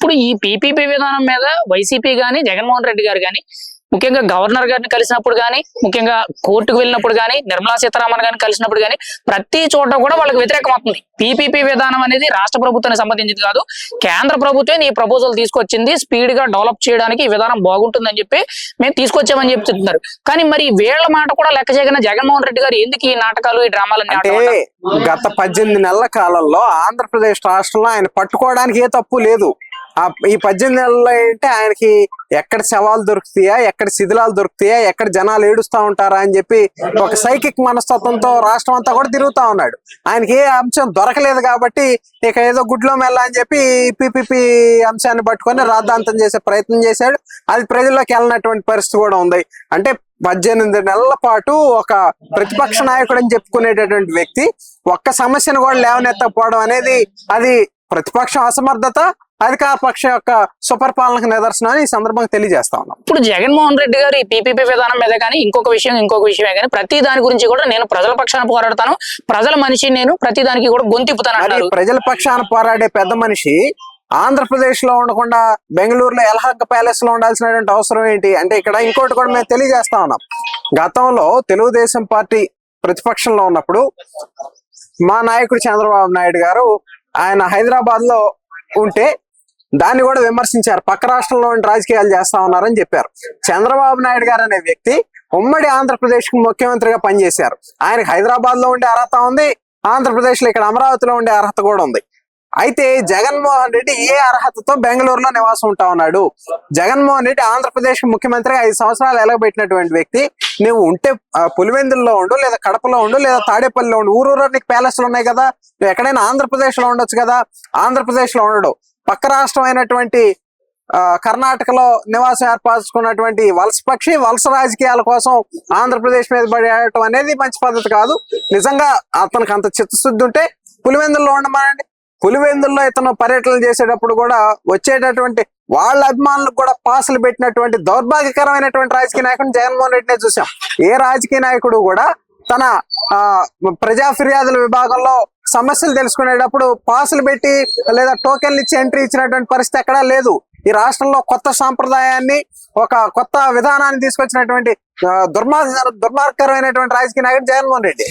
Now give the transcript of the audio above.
ఇప్పుడు ఈ పీపీపీ విధానం మీద వైసీపీ గాని జగన్మోహన్ రెడ్డి గారు గాని ముఖ్యంగా గవర్నర్ గారిని కలిసినప్పుడు కానీ, ముఖ్యంగా కోర్టుకు వెళ్ళినప్పుడు కానీ, నిర్మలా సీతారామన్ గారిని కలిసినప్పుడు కానీ ప్రతి చోట కూడా వాళ్ళకి వ్యతిరేకం అవుతుంది. పీపీపీ విధానం అనేది రాష్ట్ర ప్రభుత్వానికి సంబంధించింది కాదు, కేంద్ర ప్రభుత్వం ఈ ప్రపోజల్ తీసుకొచ్చింది, స్పీడ్ గా డెవలప్ చేయడానికి ఈ విధానం బాగుంటుందని చెప్పి మేము తీసుకొచ్చామని చెప్తున్నారు. కానీ మరి వీళ్ళ మాట కూడా లెక్క చేయగానే జగన్మోహన్ రెడ్డి గారు ఎందుకు ఈ నాటకాలు, ఈ డ్రామాలు? గత 18 నెలల కాలంలో ఆంధ్రప్రదేశ్ రాష్ట్రంలో ఆయన పట్టుకోవడానికి ఏ తప్పు లేదు. ఈ 18 నెలల్లో అంటే ఆయనకి ఎక్కడ శవాలు దొరుకుతాయా, ఎక్కడ శిథిలాలు దొరుకుతాయా, ఎక్కడ జనాలు ఏడుస్తా ఉంటారా అని చెప్పి ఒక సైకిక్ మనస్తత్వంతో రాష్ట్రం అంతా కూడా తిరుగుతా ఉన్నాడు. ఆయనకి ఏ అంశం దొరకలేదు కాబట్టి ఇక ఏదో గుడ్లో మెల్ల అని చెప్పి పీపీపీ అంశాన్ని పట్టుకొని రాద్ధాంతం చేసే ప్రయత్నం చేశాడు. అది ప్రజల్లోకి వెళ్ళినటువంటి పరిస్థితి కూడా ఉంది. అంటే 18 నెలల పాటు ఒక ప్రతిపక్ష నాయకుడు అని చెప్పుకునేటటువంటి వ్యక్తి ఒక్క సమస్యను కూడా లేవనెత్తకపోవడం అనేది అది ప్రతిపక్షం అసమర్థత, అధికార పక్ష యొక్క సుపరిపాలనకు నిదర్శనం ఈ సందర్భంగా తెలియజేస్తా ఉన్నాం. ఇప్పుడు జగన్మోహన్ రెడ్డి గారు ఈ పీపీపీ విధానం మీద కానీ ఇంకొక విషయమే కానీ ప్రతి దాని గురించి కూడా నేను ప్రజల పక్షాన పోరాడతాను, ప్రజల మనిషి, నేను ప్రతి దానికి కూడా గొంతిప్పుతాను. ప్రజల పక్షాన పోరాడే పెద్ద మనిషి ఆంధ్రప్రదేశ్ లో ఉండకుండా బెంగళూరులో యలహంక ప్యాలెస్ లో ఉండాల్సినటువంటి అవసరం ఏంటి అంటే ఇక్కడ ఇంకోటి కూడా మేము తెలియజేస్తా ఉన్నాం. గతంలో తెలుగుదేశం పార్టీ ప్రతిపక్షంలో ఉన్నప్పుడు మా నాయకుడు చంద్రబాబు నాయుడు గారు ఆయన హైదరాబాద్ లో ఉంటే దాన్ని కూడా విమర్శించారు. పక్క రాష్ట్రంలో రాజకీయాలు చేస్తా ఉన్నారని చెప్పారు. చంద్రబాబు నాయుడు గారు అనే వ్యక్తి ఉమ్మడి ఆంధ్రప్రదేశ్ కు ముఖ్యమంత్రిగా పనిచేశారు. ఆయనకు హైదరాబాద్ లో ఉండే అర్హత ఉంది, ఆంధ్రప్రదేశ్ లో ఇక్కడ అమరావతిలో ఉండే అర్హత కూడా ఉంది. అయితే జగన్మోహన్ రెడ్డి ఏ అర్హతతో బెంగళూరులో నివాసం ఉంటా ఉన్నాడు? జగన్మోహన్ రెడ్డి ఆంధ్రప్రదేశ్ ముఖ్యమంత్రిగా 5 సంవత్సరాలు ఎలగబెట్టినటువంటి వ్యక్తి. నువ్వు ఉంటే పులివెందుల్లో ఉండు, లేదా కడపలో ఉండు, లేదా తాడేపల్లిలో ఉండు. ఊరూరు నీకు ప్యాలెస్లు ఉన్నాయి కదా, నువ్వు ఎక్కడైనా ఆంధ్రప్రదేశ్ లో ఉండొచ్చు కదా. ఆంధ్రప్రదేశ్ లో ఉండడు. పక్క రాష్ట్రం అయినటువంటి కర్ణాటకలో నివాసం ఏర్పరచుకున్నటువంటి వలస పక్షి వలస రాజకీయాల కోసం ఆంధ్రప్రదేశ్ మీద పడేయటం అనేది మంచి పద్ధతి కాదు. నిజంగా అతనికి అంత చిత్తశుద్ధి ఉంటే పులివెందుల్లో ఉండమనండి. పులివెందుల్లో ఇతను పర్యటనలు చేసేటప్పుడు కూడా వచ్చేటటువంటి వాళ్ళ అభిమానులకు కూడా పాసులు పెట్టినటువంటి దౌర్భాగ్యకరమైనటువంటి రాజకీయ నాయకుడిని జగన్మోహన్ రెడ్డినే చూసాం. ఏ రాజకీయ నాయకుడు కూడా తన ప్రజా ఫిర్యాదుల విభాగంలో సమస్యలు తెలుసుకునేటప్పుడు పాసులు పెట్టి లేదా టోకెన్లు ఇచ్చి ఎంట్రీ ఇచ్చినటువంటి పరిస్థితి ఎక్కడా లేదు. ఈ రాష్ట్రంలో కొత్త సాంప్రదాయాన్ని, ఒక కొత్త విధానాన్ని తీసుకొచ్చినటువంటి దుర్మార్గకరమైనటువంటి రాజకీయ నాయకుడు జగన్మోహన్ రెడ్డి.